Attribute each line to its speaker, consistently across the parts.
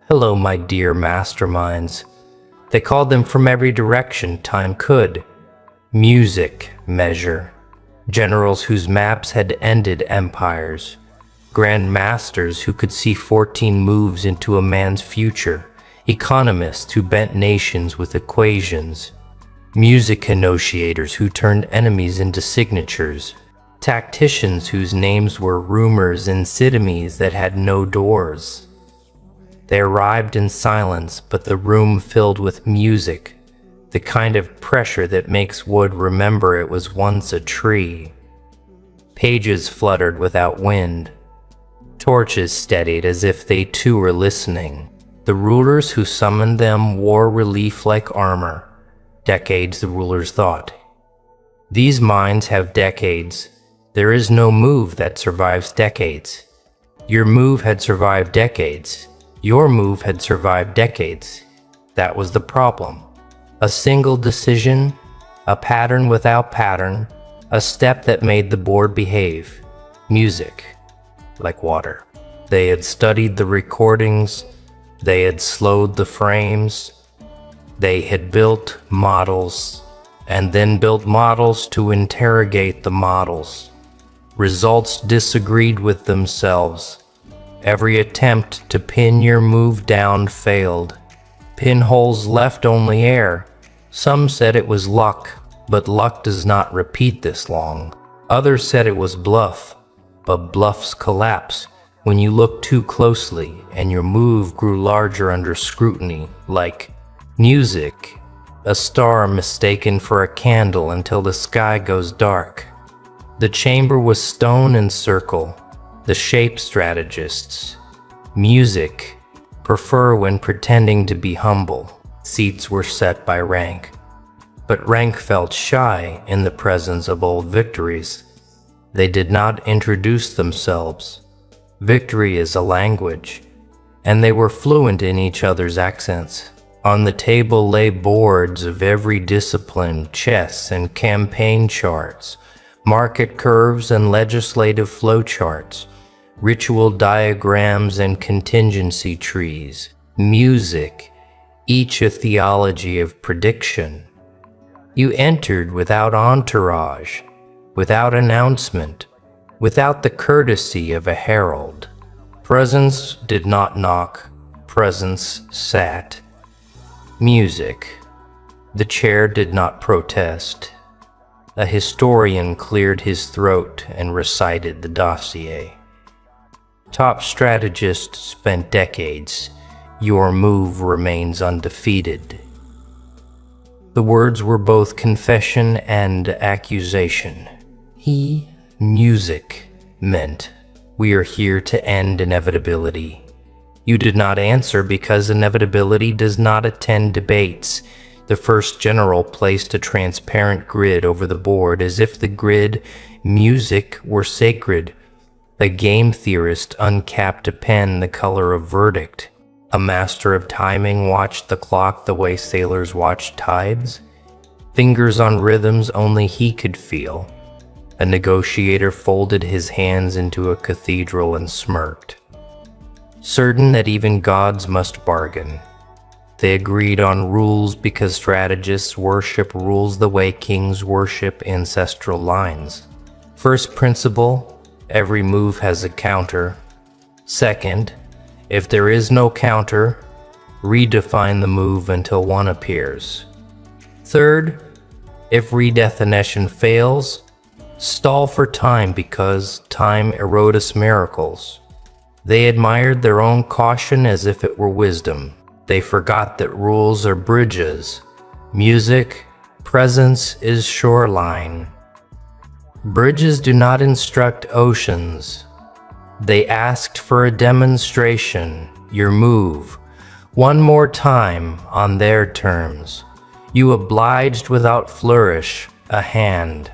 Speaker 1: Hello, my dear masterminds. They called them from every direction time could. Music measure. Generals whose maps had ended empires. Grand masters who could see 14 moves into a man's future. Economists who bent nations with equations. Music negotiators who turned enemies into signatures. Tacticians whose names were rumors and pseudonyms that had no doors. They arrived in silence, but the room filled with music, the kind of pressure that makes wood remember it was once a tree. Pages fluttered without wind. Torches steadied as if they too were listening. The rulers who summoned them wore relief like armor. Decades, the rulers thought. These minds have decades. There is no move that survives decades. Your move had survived decades. Your move had survived decades. That was the problem. A single decision, a pattern without pattern, a step that made the board behave. Music, like water. They had studied the recordings, they had slowed the frames, they had built models, and then built models to interrogate the models. Results disagreed with themselves. Every attempt to pin your move down failed. Pinholes left only air. Some said it was luck, but luck does not repeat this long. Others said it was bluff, but bluffs collapse when you look too closely and your move grew larger under scrutiny, like music, a star mistaken for a candle until the sky goes dark. The chamber was stone and circle. The shape strategists. Music prefer when pretending to be humble. Seats were set by rank, but rank felt shy in the presence of old victories. They did not introduce themselves. Victory is a language, and they were fluent in each other's accents. On the table lay boards of every discipline, chess and campaign charts, market curves and legislative flowcharts, ritual diagrams and contingency trees, music, each a theology of prediction. You entered without entourage, without announcement, without the courtesy of a herald. Presence did not knock, presence sat. Music. The chair did not protest. A historian cleared his throat and recited the dossier. Top strategists spent decades. Your move remains undefeated. The words were both confession and accusation. Music meant, we are here to end inevitability. You did not answer because inevitability does not attend debates. The first general placed a transparent grid over the board as if the grid, music, were sacred. A game theorist uncapped a pen the color of verdict. A master of timing watched the clock the way sailors watch tides. Fingers on rhythms only he could feel. A negotiator folded his hands into a cathedral and smirked. Certain that even gods must bargain. They agreed on rules because strategists worship rules the way kings worship ancestral lines. First principle, every move has a counter. Second, if there is no counter, redefine the move until one appears. Third, if redefinition fails, stall for time because time erodes miracles. They admired their own caution as if it were wisdom. They forgot that rules are bridges. Music, presence is shoreline. Bridges do not instruct oceans. They asked for a demonstration, your move, one more time on their terms. You obliged without flourish, a hand,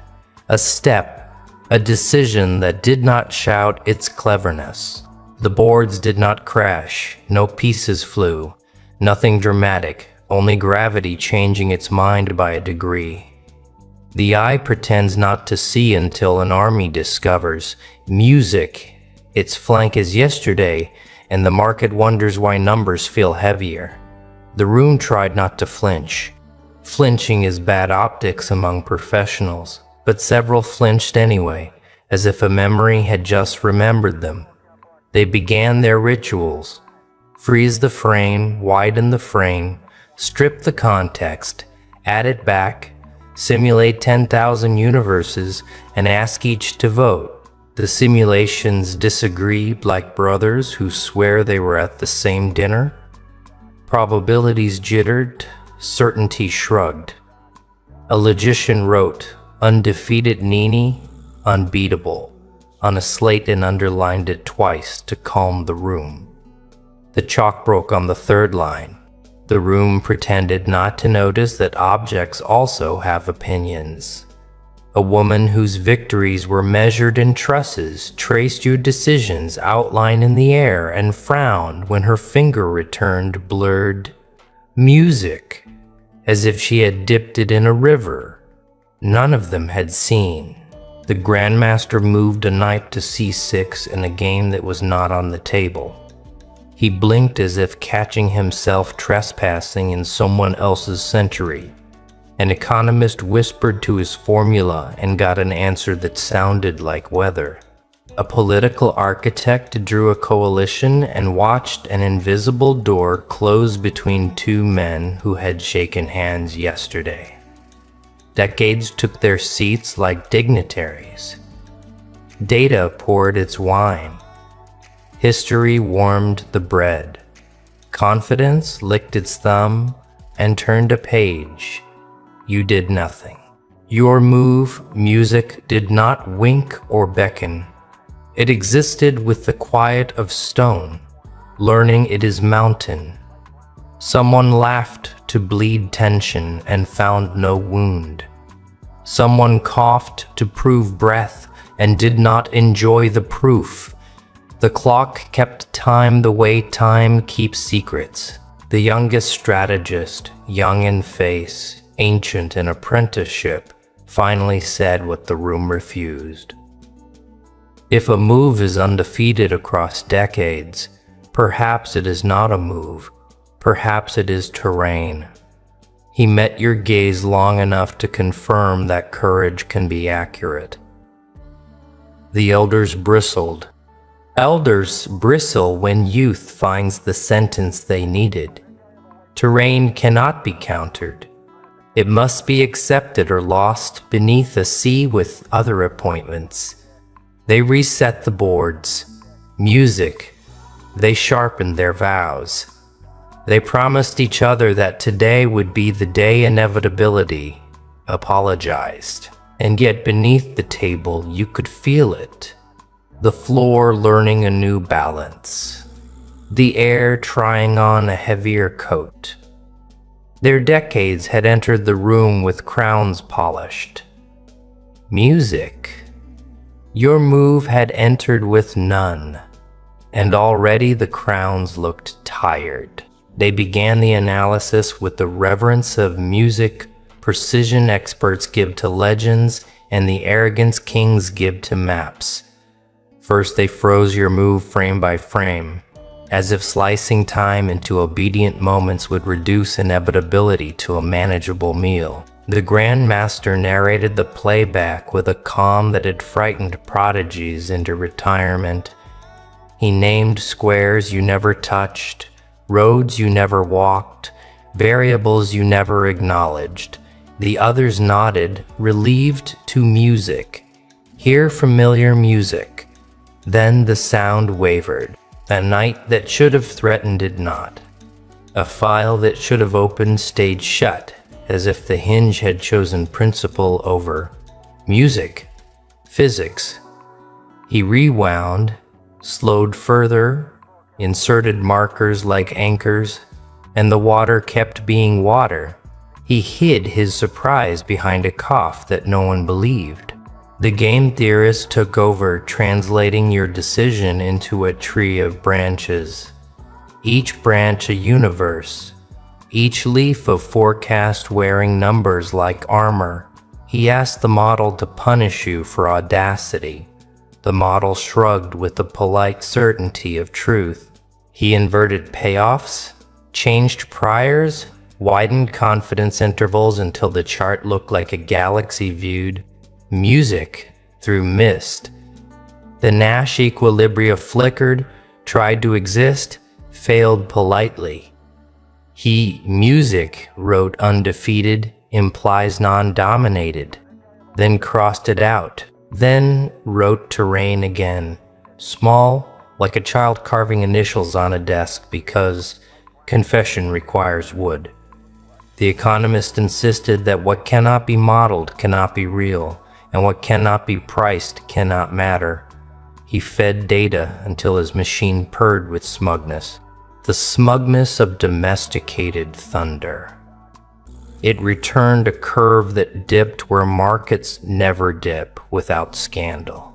Speaker 1: a step, a decision that did not shout its cleverness. The boards did not crash, no pieces flew, nothing dramatic, only gravity changing its mind by a degree. The eye pretends not to see until an army discovers. Music Its flank is yesterday, and the market wonders why numbers feel heavier. The room tried not to flinch. Flinching is bad optics among professionals, but several flinched anyway, as if a memory had just remembered them. They began their rituals. Freeze the frame, widen the frame, strip the context, add it back, simulate 10,000 universes, and ask each to vote. The simulations disagreed like brothers who swear they were at the same dinner. Probabilities jittered, certainty shrugged. A logician wrote, "Undefeated Nini, unbeatable," on a slate and underlined it twice to calm the room. The chalk broke on the third line. The room pretended not to notice that objects also have opinions. A woman whose victories were measured in trusses traced your decisions outline in the air and frowned when her finger returned blurred music, as if she had dipped it in a river. None of them had seen. The Grandmaster moved a knight to c6 in a game that was not on the table. He blinked as if catching himself trespassing in someone else's century. An economist whispered to his formula and got an answer that sounded like weather. A political architect drew a coalition and watched an invisible door close between two men who had shaken hands yesterday. Decades took their seats like dignitaries. Data poured its wine. History warmed the bread. Confidence licked its thumb and turned a page. You did nothing. Your move, music, did not wink or beckon. It existed with the quiet of stone, learning it is mountain. Someone laughed to bleed tension and found no wound. Someone coughed to prove breath and did not enjoy the proof. The clock kept time the way time keeps secrets. The youngest strategist, young in face, ancient in apprenticeship, finally said what the room refused. If a move is undefeated across decades, perhaps it is not a move, perhaps it is terrain. He met your gaze long enough to confirm that courage can be accurate. The elders bristled. Elders bristle when youth finds the sentence they needed. Terrain cannot be countered. It must be accepted or lost beneath a sea with other appointments. They reset the boards. Music. They sharpened their vows. They promised each other that today would be the day inevitability apologized. And yet beneath the table you could feel it. The floor learning a new balance. The air trying on a heavier coat. Their decades had entered the room with crowns polished. Music. Your move had entered with none, and already the crowns looked tired. They began the analysis with the reverence of music precision experts give to legends and the arrogance kings give to maps. First they froze your move frame by frame, as if slicing time into obedient moments would reduce inevitability to a manageable meal. The Grandmaster narrated the playback with a calm that had frightened prodigies into retirement. He named squares you never touched, roads you never walked, variables you never acknowledged. The others nodded, relieved to music. Hear familiar music. Then the sound wavered. A night that should have threatened did not. A file that should have opened stayed shut, as if the hinge had chosen principle over music, physics. He rewound, slowed further, inserted markers like anchors, and the water kept being water. He hid his surprise behind a cough that no one believed. The game theorist took over, translating your decision into a tree of branches. Each branch a universe. Each leaf of forecast wearing numbers like armor. He asked the model to punish you for audacity. The model shrugged with the polite certainty of truth. He inverted payoffs, changed priors, widened confidence intervals until the chart looked like a galaxy viewed music through mist. The Nash equilibria flickered, tried to exist, failed politely. Music, wrote undefeated, implies non-dominated, then crossed it out, then wrote terrain again, small, like a child carving initials on a desk because confession requires wood. The economist insisted that what cannot be modeled cannot be real, and what cannot be priced cannot matter. He fed data until his machine purred with smugness, the smugness of domesticated thunder. It returned a curve that dipped where markets never dip without scandal.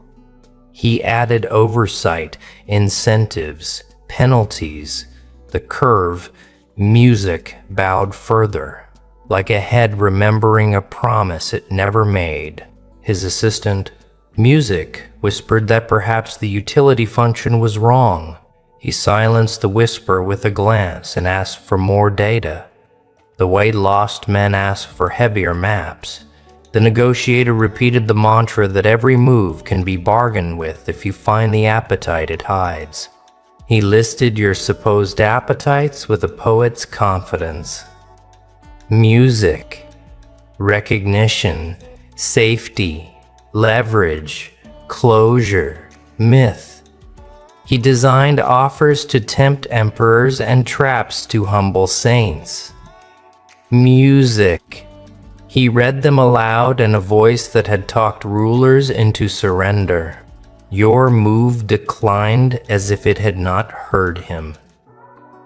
Speaker 1: He added oversight, incentives, penalties. The curve, music, bowed further, like a head remembering a promise it never made. His assistant, music, whispered that perhaps the utility function was wrong. He silenced the whisper with a glance and asked for more data. The way lost men ask for heavier maps. The negotiator repeated the mantra that every move can be bargained with if you find the appetite it hides. He listed your supposed appetites with a poet's confidence. Music, recognition, safety, leverage, closure, myth. He designed offers to tempt emperors and traps to humble saints. Music. He read them aloud in a voice that had talked rulers into surrender. Your move declined as if it had not heard him.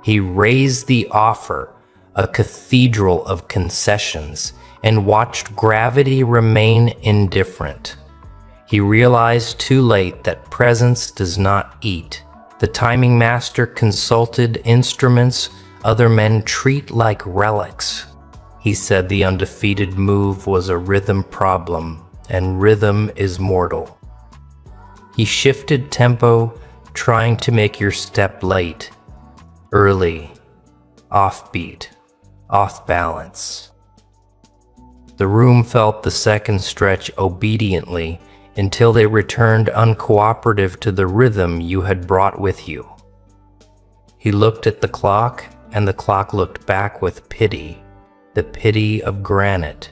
Speaker 1: He raised the offer, a cathedral of concessions, and watched gravity remain indifferent. He realized too late that presence does not eat. The timing master consulted instruments other men treat like relics. He said the undefeated move was a rhythm problem, and rhythm is mortal. He shifted tempo, trying to make your step late, early, offbeat, off balance. The room felt the second stretch obediently until they returned uncooperative to the rhythm you had brought with you. He looked at the clock, and the clock looked back with pity, the pity of granite.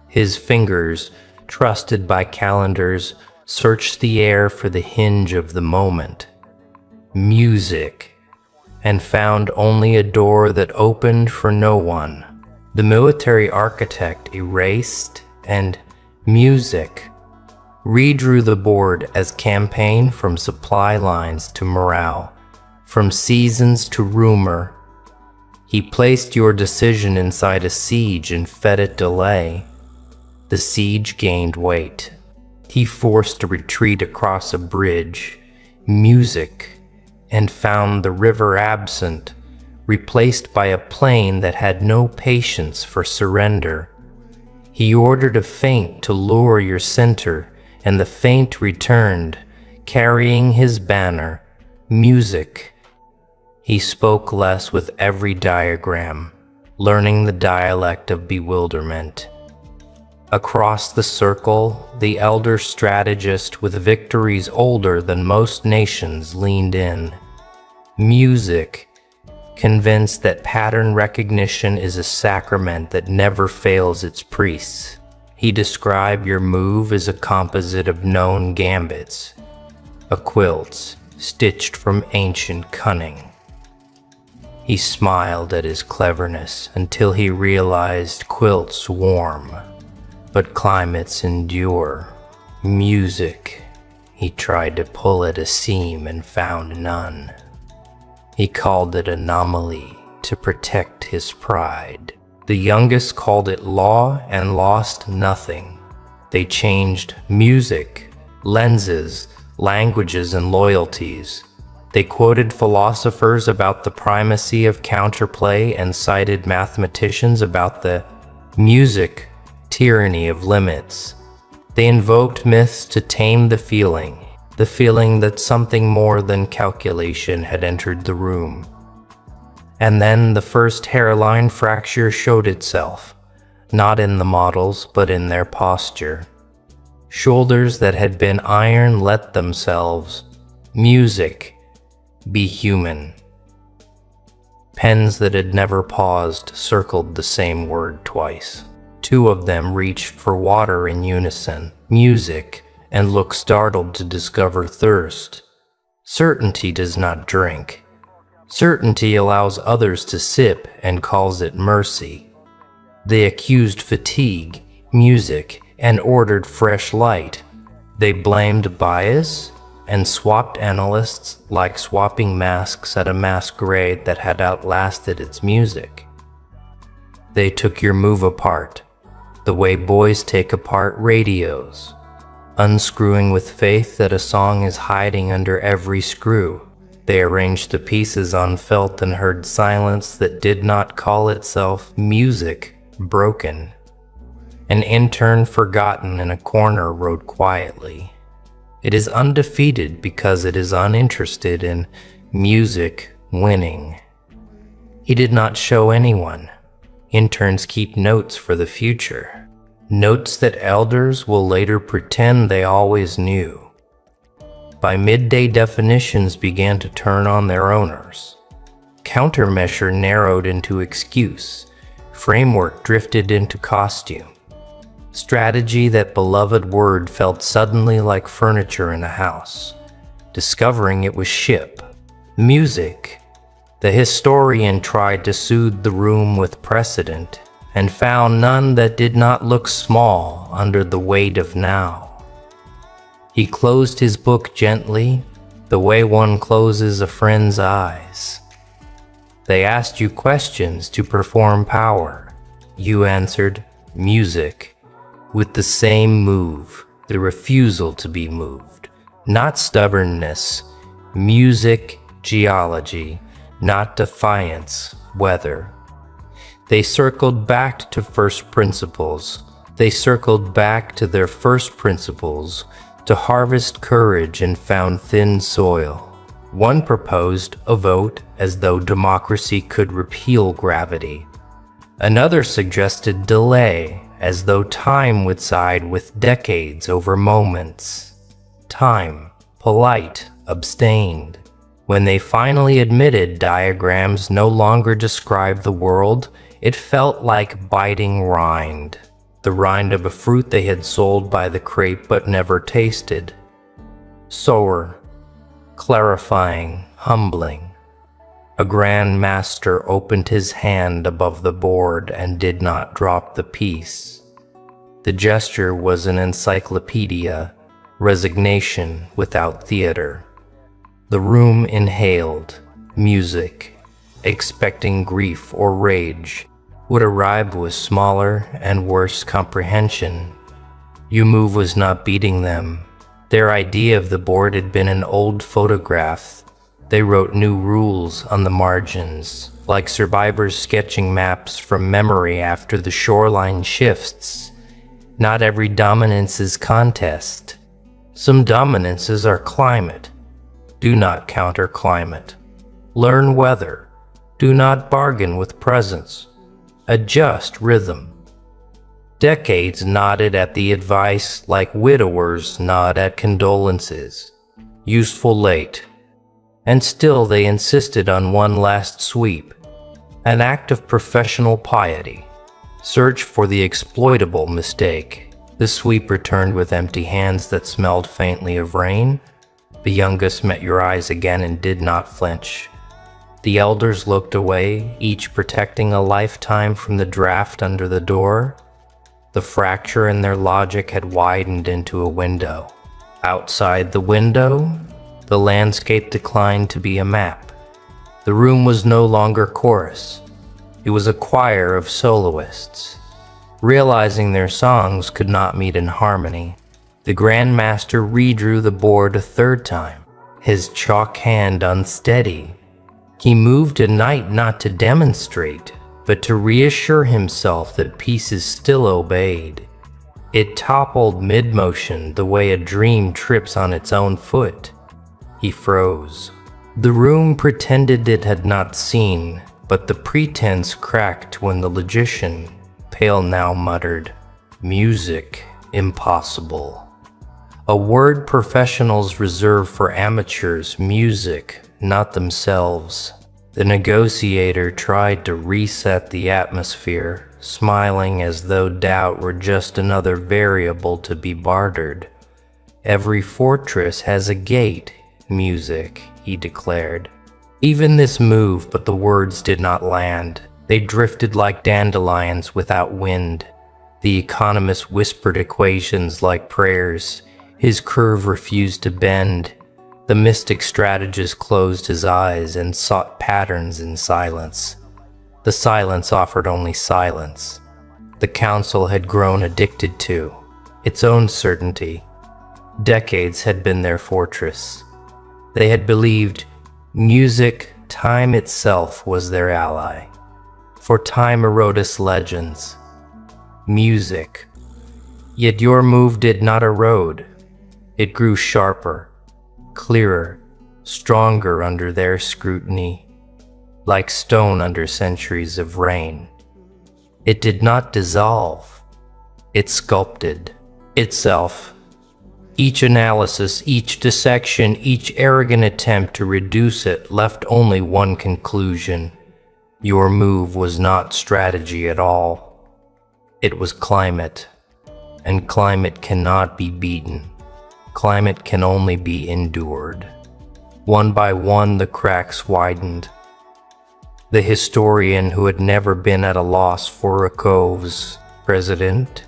Speaker 1: His fingers, trusted by calendars, searched the air for the hinge of the moment, music, and found only a door that opened for no one. The military architect erased, and music redrew the board as campaign from supply lines to morale, from seasons to rumor. He placed your decision inside a siege and fed it delay. The siege gained weight. He forced a retreat across a bridge, music, and found the river absent, replaced by a plain that had no patience for surrender. He ordered a feint to lure your center, and the feint returned, carrying his banner, music. He spoke less with every diagram, learning the dialect of bewilderment. Across the circle, the elder strategist with victories older than most nations leaned in. Music, convinced that pattern recognition is a sacrament that never fails its priests. He described your move as a composite of known gambits, a quilt stitched from ancient cunning. He smiled at his cleverness until he realized quilts warm, but climates endure. Music. He tried to pull at a seam and found none. He called it anomaly to protect his pride. The youngest called it law and lost nothing. They changed music, lenses, languages, and loyalties. They quoted philosophers about the primacy of counterplay and cited mathematicians about the music tyranny of limits. They invoked myths to tame the feeling. the feeling that something more than calculation had entered the room. And then the first hairline fracture showed itself, not in the models, but in their posture. Shoulders that had been iron let themselves, music, be human. Pens that had never paused circled the same word twice. Two of them reached for water in unison, music, and looked startled to discover thirst. Certainty does not drink. Certainty allows others to sip and calls it mercy. They accused fatigue, music, and ordered fresh light. They blamed bias and swapped analysts like swapping masks at a masquerade that had outlasted its music. They took your move apart, the way boys take apart radios, unscrewing with faith that a song is hiding under every screw. They arranged the pieces on felt and heard silence that did not call itself music, broken. An intern forgotten in a corner wrote quietly, "It is undefeated because it is uninterested in music winning." He did not show anyone. Interns keep notes for the future. Notes that elders will later pretend they always knew. By midday, definitions began to turn on their owners. Countermeasure narrowed into excuse. Framework drifted into costume. Strategy, that beloved word, felt suddenly like furniture in a house. Discovering it was ship. Music. The historian tried to soothe the room with precedent, and found none that did not look small under the weight of now. He closed his book gently, the way one closes a friend's eyes. They asked you questions to perform power. You answered, music, with the same move, the refusal to be moved. Not stubbornness, music, geology, not defiance, weather. They circled back to first principles. They circled back to their first principles to harvest courage and found thin soil. One proposed a vote as though democracy could repeal gravity. Another suggested delay as though time would side with decades over moments. Time, polite, abstained. When they finally admitted diagrams no longer described the world, it felt like biting rind, the rind of a fruit they had sold by the crate but never tasted. Sower, clarifying, humbling. A grand master opened his hand above the board and did not drop the piece. The gesture was an encyclopedia, resignation without theater. The room inhaled, music, expecting grief or rage. What arrived was smaller and worse comprehension. You move was not beating them. Their idea of the board had been an old photograph. They wrote new rules on the margins, like survivors sketching maps from memory after the shoreline shifts. Not every dominance is contest. Some dominances are climate. Do not counter climate. Learn weather. Do not bargain with presence. Adjust rhythm. Decades nodded at the advice like widowers nod at condolences. Useful late. And still they insisted on one last sweep. An act of professional piety. Search for the exploitable mistake. The sweep returned with empty hands that smelled faintly of rain. The youngest met your eyes again and did not flinch. The elders looked away, each protecting a lifetime from the draft under the door. The fracture in their logic had widened into a window. Outside the window, the landscape declined to be a map. The room was no longer chorus. It was a choir of soloists. Realizing their songs could not meet in harmony, the Grand Master redrew the board a third time, his chalk hand unsteady. He moved tonight not to demonstrate, but to reassure himself that pieces still obeyed. It toppled mid-motion the way a dream trips on its own foot. He froze. The room pretended it had not seen, but the pretense cracked when the logician, pale now, muttered, "Music, impossible." A word professionals reserve for amateurs, music, not themselves. The negotiator tried to reset the atmosphere, smiling as though doubt were just another variable to be bartered. "Every fortress has a gate, music," he declared. Even this moved, but the words did not land. They drifted like dandelions without wind. The economist whispered equations like prayers. His curve refused to bend. The mystic strategist closed his eyes and sought patterns in silence. The silence offered only silence. The council had grown addicted to its own certainty. Decades had been their fortress. They had believed music, time itself, was their ally. For time erodus legends. Music. Yet your move did not erode. It grew sharper, clearer, stronger under their scrutiny, like stone under centuries of rain. It did not dissolve. It sculpted itself. Each analysis, each dissection, each arrogant attempt to reduce it left only one conclusion. Your move was not strategy at all. It was climate, and climate cannot be beaten. Climate can only be endured. One by one, the cracks widened. The historian, who had never been at a loss for Rakov's president,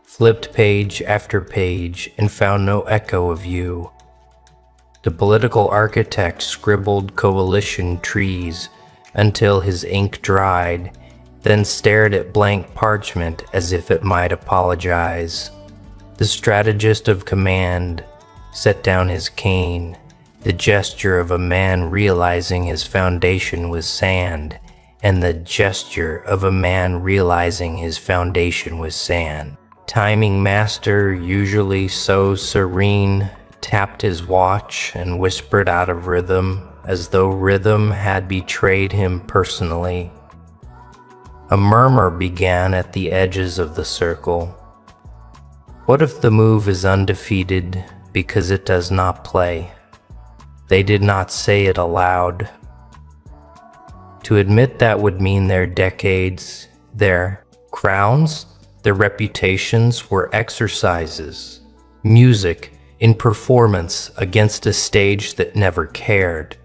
Speaker 1: flipped page after page and found no echo of you. The political architect scribbled coalition trees until his ink dried, then stared at blank parchment as if it might apologize. The strategist of command set down his cane, the gesture of a man realizing his foundation was sand, and the gesture of a man realizing his foundation was sand. Timing master, usually so serene, tapped his watch and whispered out of rhythm, as though rhythm had betrayed him personally. A murmur began at the edges of the circle. What if the move is undefeated because it does not play? They did not say it aloud. To admit that would mean their decades, their crowns, their reputations were exercises. Music in performance against a stage that never cared.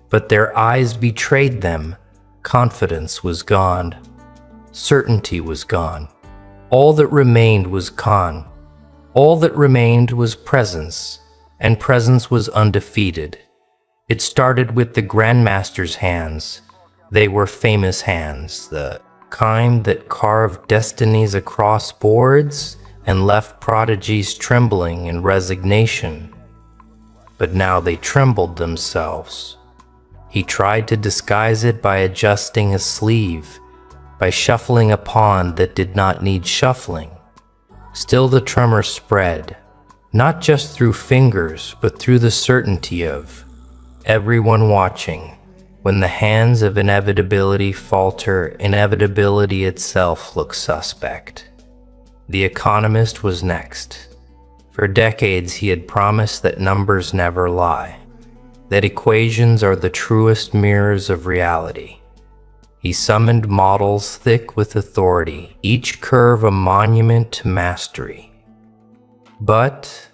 Speaker 1: But their eyes betrayed them. Confidence was gone. Certainty was gone. All that remained was con. All that remained was presence, and presence was undefeated. It started with the Grandmaster's hands. They were famous hands, the kind that carved destinies across boards and left prodigies trembling in resignation. But now they trembled themselves. He tried to disguise it by adjusting a sleeve, by shuffling a pawn that did not need shuffling. Still the tremor spread, not just through fingers, but through the certainty of everyone watching. When the hands of inevitability falter, inevitability itself looks suspect. The economist was next. For decades he had promised that numbers never lie, that equations are the truest mirrors of reality. He summoned models thick with authority, each curve a monument to mastery. But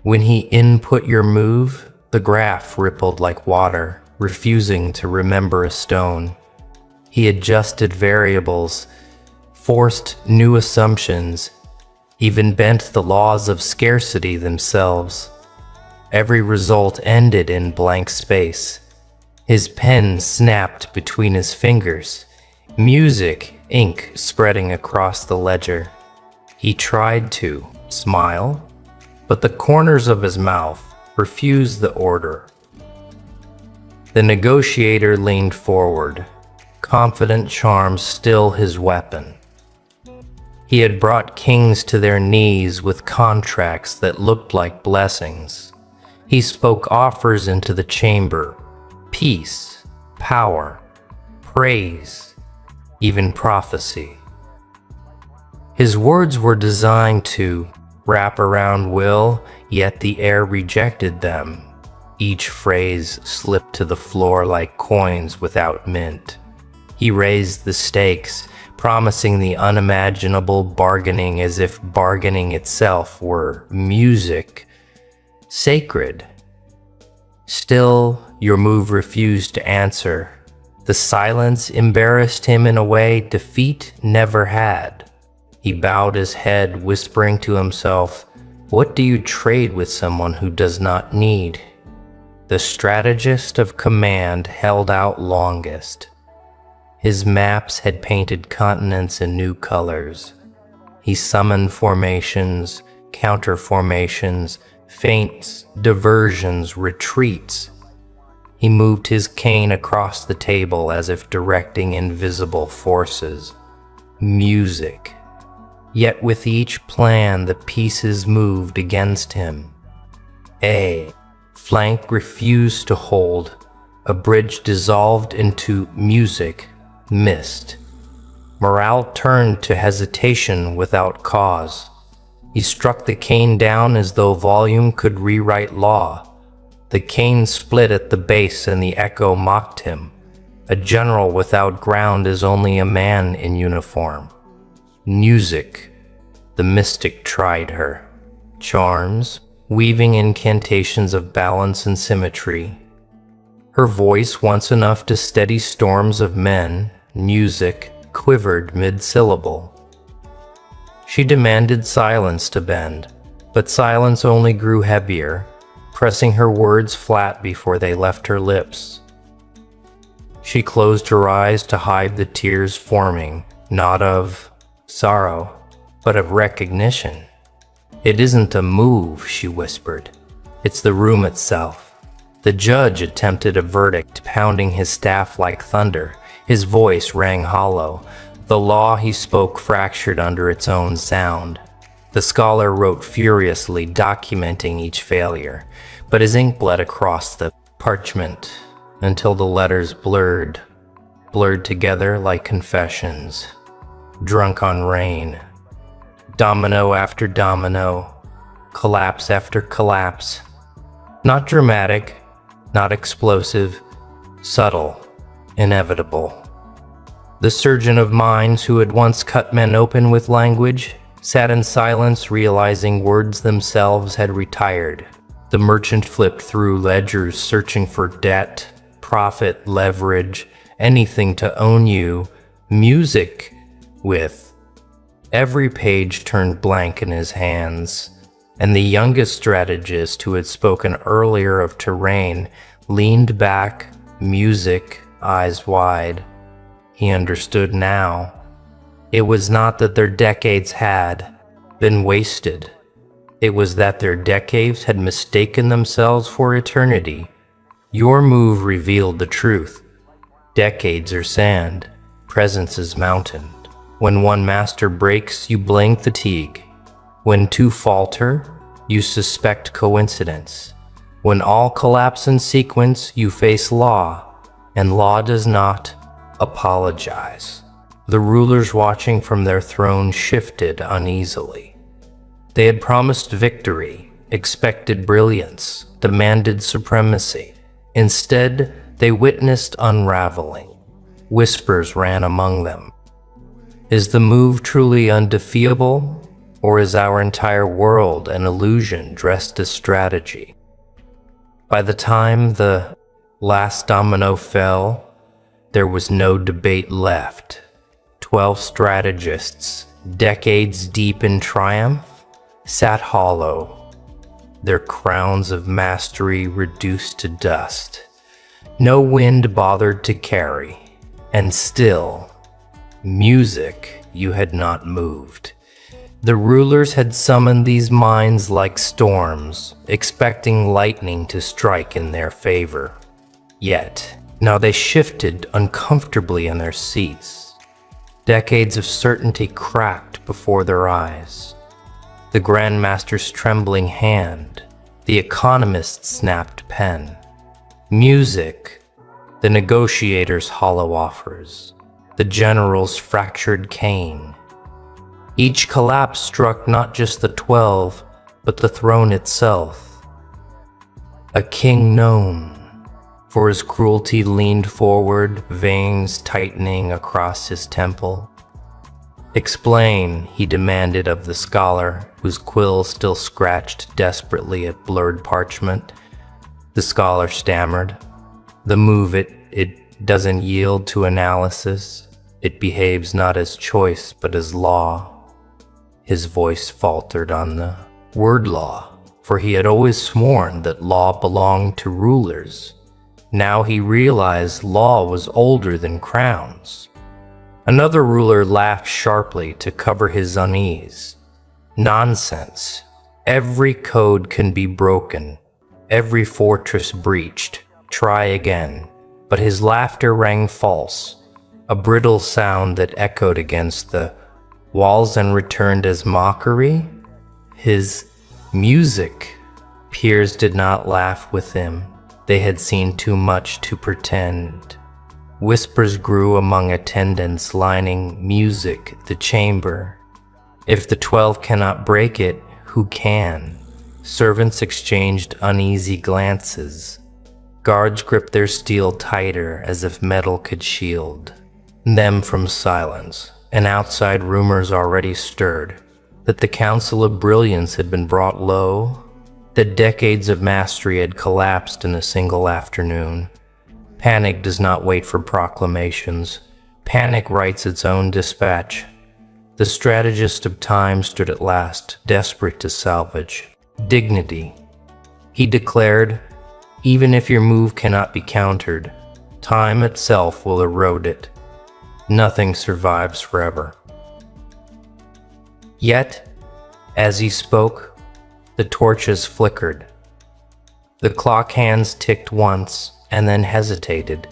Speaker 1: when he input your move, the graph rippled like water, refusing to remember a stone. He adjusted variables, forced new assumptions, even bent the laws of scarcity themselves. Every result ended in blank space. His pen snapped between his fingers, music, ink spreading across the ledger. He tried to smile, but the corners of his mouth refused the order. The negotiator leaned forward, confident charm still his weapon. He had brought kings to their knees with contracts that looked like blessings. He spoke offers into the chamber: peace, power, praise, even prophecy. His words were designed to wrap around will, yet the air rejected them. Each phrase slipped to the floor like coins without mint. He raised the stakes, promising the unimaginable, bargaining as if bargaining itself were music, sacred. Still, your move refused to answer. The silence embarrassed him in a way defeat never had. He bowed his head, whispering to himself, "What do you trade with someone who does not need?" The strategist of command held out longest. His maps had painted continents in new colors. He summoned formations, counter-formations, feints, diversions, retreats. He moved his cane across the table as if directing invisible forces. Music. Yet with each plan, the pieces moved against him. A flank refused to hold. A bridge dissolved into music, mist. Morale turned to hesitation without cause. He struck the cane down as though volume could rewrite law. The cane split at the base and the echo mocked him. A general without ground is only a man in uniform. Music. The mystic tried her. Charms, weaving incantations of balance and symmetry. Her voice, once enough to steady storms of men, music, quivered mid-syllable. She demanded silence to bend, but silence only grew heavier, pressing her words flat before they left her lips. She closed her eyes to hide the tears forming, not of sorrow, but of recognition. "It isn't a move," she whispered. "It's the room itself." The judge attempted a verdict, pounding his staff like thunder. His voice rang hollow. The law he spoke fractured under its own sound. The scholar wrote furiously, documenting each failure, but his ink bled across the parchment until the letters blurred together like confessions. Drunk on rain. Domino after domino, collapse after collapse. Not dramatic, not explosive, subtle, inevitable. The surgeon of minds who had once cut men open with language sat in silence, realizing words themselves had retired. The merchant flipped through ledgers, searching for debt, profit, leverage, anything to own you, music with. Every page turned blank in his hands, and the youngest strategist, who had spoken earlier of terrain, leaned back, music, eyes wide. He understood now. It was not that their decades had been wasted. It was that their decades had mistaken themselves for eternity. Your move revealed the truth. Decades are sand, presence is mountain. When one master breaks, you blame fatigue. When two falter, you suspect coincidence. When all collapse in sequence, you face law, and law does not apologize. The rulers watching from their throne shifted uneasily. They had promised victory, expected brilliance, demanded supremacy. Instead, they witnessed unraveling. Whispers ran among them. Is the move truly undefeatable, or is our entire world an illusion dressed as strategy? By the time the last domino fell, there was no debate left. 12 strategists, decades deep in triumph, sat hollow, their crowns of mastery reduced to dust. No wind bothered to carry, and still, music, you had not moved. The rulers had summoned these minds like storms, expecting lightning to strike in their favor. Yet, now they shifted uncomfortably in their seats. Decades of certainty cracked before their eyes. The Grand Master's trembling hand, the economist's snapped pen. Music, the negotiator's hollow offers, the general's fractured cane. Each collapse struck not just the 12, but the throne itself. A king known for his cruelty leaned forward, veins tightening across his temple. "Explain," he demanded of the scholar, whose quill still scratched desperately at blurred parchment. The scholar stammered. "The move, it doesn't yield to analysis. It behaves not as choice, but as law." His voice faltered on the word law, for he had always sworn that law belonged to rulers. Now he realized law was older than crowns. Another ruler laughed sharply to cover his unease. "Nonsense. Every code can be broken, every fortress breached. Try again." But his laughter rang false, a brittle sound that echoed against the walls and returned as mockery. His music. Peers did not laugh with him. They had seen too much to pretend. Whispers grew among attendants lining music, the chamber. If the 12 cannot break it, who can? Servants exchanged uneasy glances. Guards gripped their steel tighter as if metal could shield them from silence, and outside rumors already stirred that the Council of Brilliance had been brought low, that decades of mastery had collapsed in a single afternoon. Panic does not wait for proclamations. Panic writes its own dispatch. The strategist of time stood at last, desperate to salvage dignity. He declared, "Even if your move cannot be countered, time itself will erode it. Nothing survives forever." Yet, as he spoke, the torches flickered. The clock hands ticked once and then hesitated.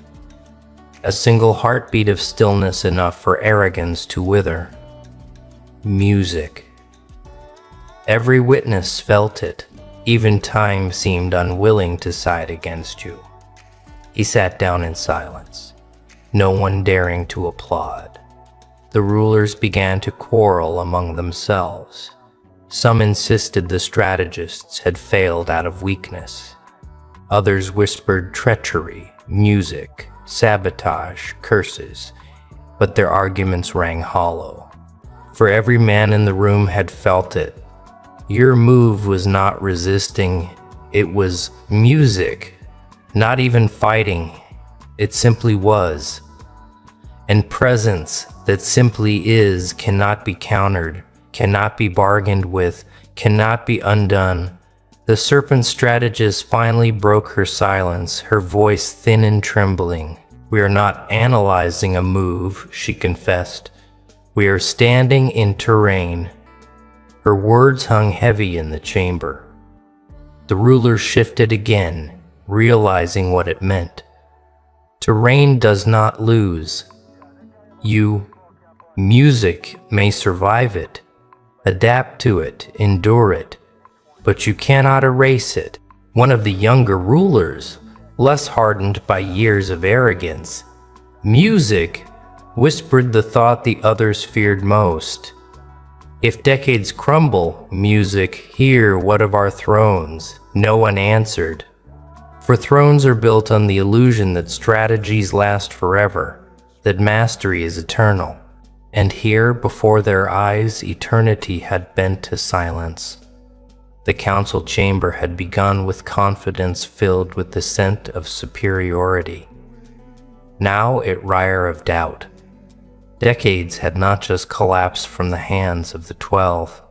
Speaker 1: A single heartbeat of stillness enough for arrogance to wither. Music. Every witness felt it. Even time seemed unwilling to side against you. He sat down in silence, no one daring to applaud. The rulers began to quarrel among themselves. Some insisted the strategists had failed out of weakness. Others whispered treachery, music, sabotage, curses, but their arguments rang hollow. For every man in the room had felt it. Your move was not resisting, it was music, not even fighting, it simply was. And presence that simply is cannot be countered, cannot be bargained with, cannot be undone. The serpent strategist finally broke her silence, her voice thin and trembling. "We are not analyzing a move," she confessed. "We are standing in terrain." Her words hung heavy in the chamber. The ruler shifted again, realizing what it meant. Terrain does not lose. Music may survive it, adapt to it, endure it, but you cannot erase it. One of the younger rulers, less hardened by years of arrogance, "Music," whispered the thought the others feared most. "If decades crumble, music, hear what of our thrones?" No one answered. For thrones are built on the illusion that strategies last forever, that mastery is eternal. And here, before their eyes, eternity had bent to silence. The council chamber had begun with confidence filled with the scent of superiority. Now it reeked of doubt. Decades had not just collapsed from the hands of the 12.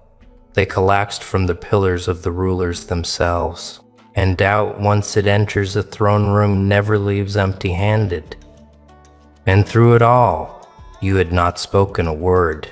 Speaker 1: They collapsed from the pillars of the rulers themselves. And doubt, once it enters a throne room, never leaves empty-handed. And through it all, you had not spoken a word.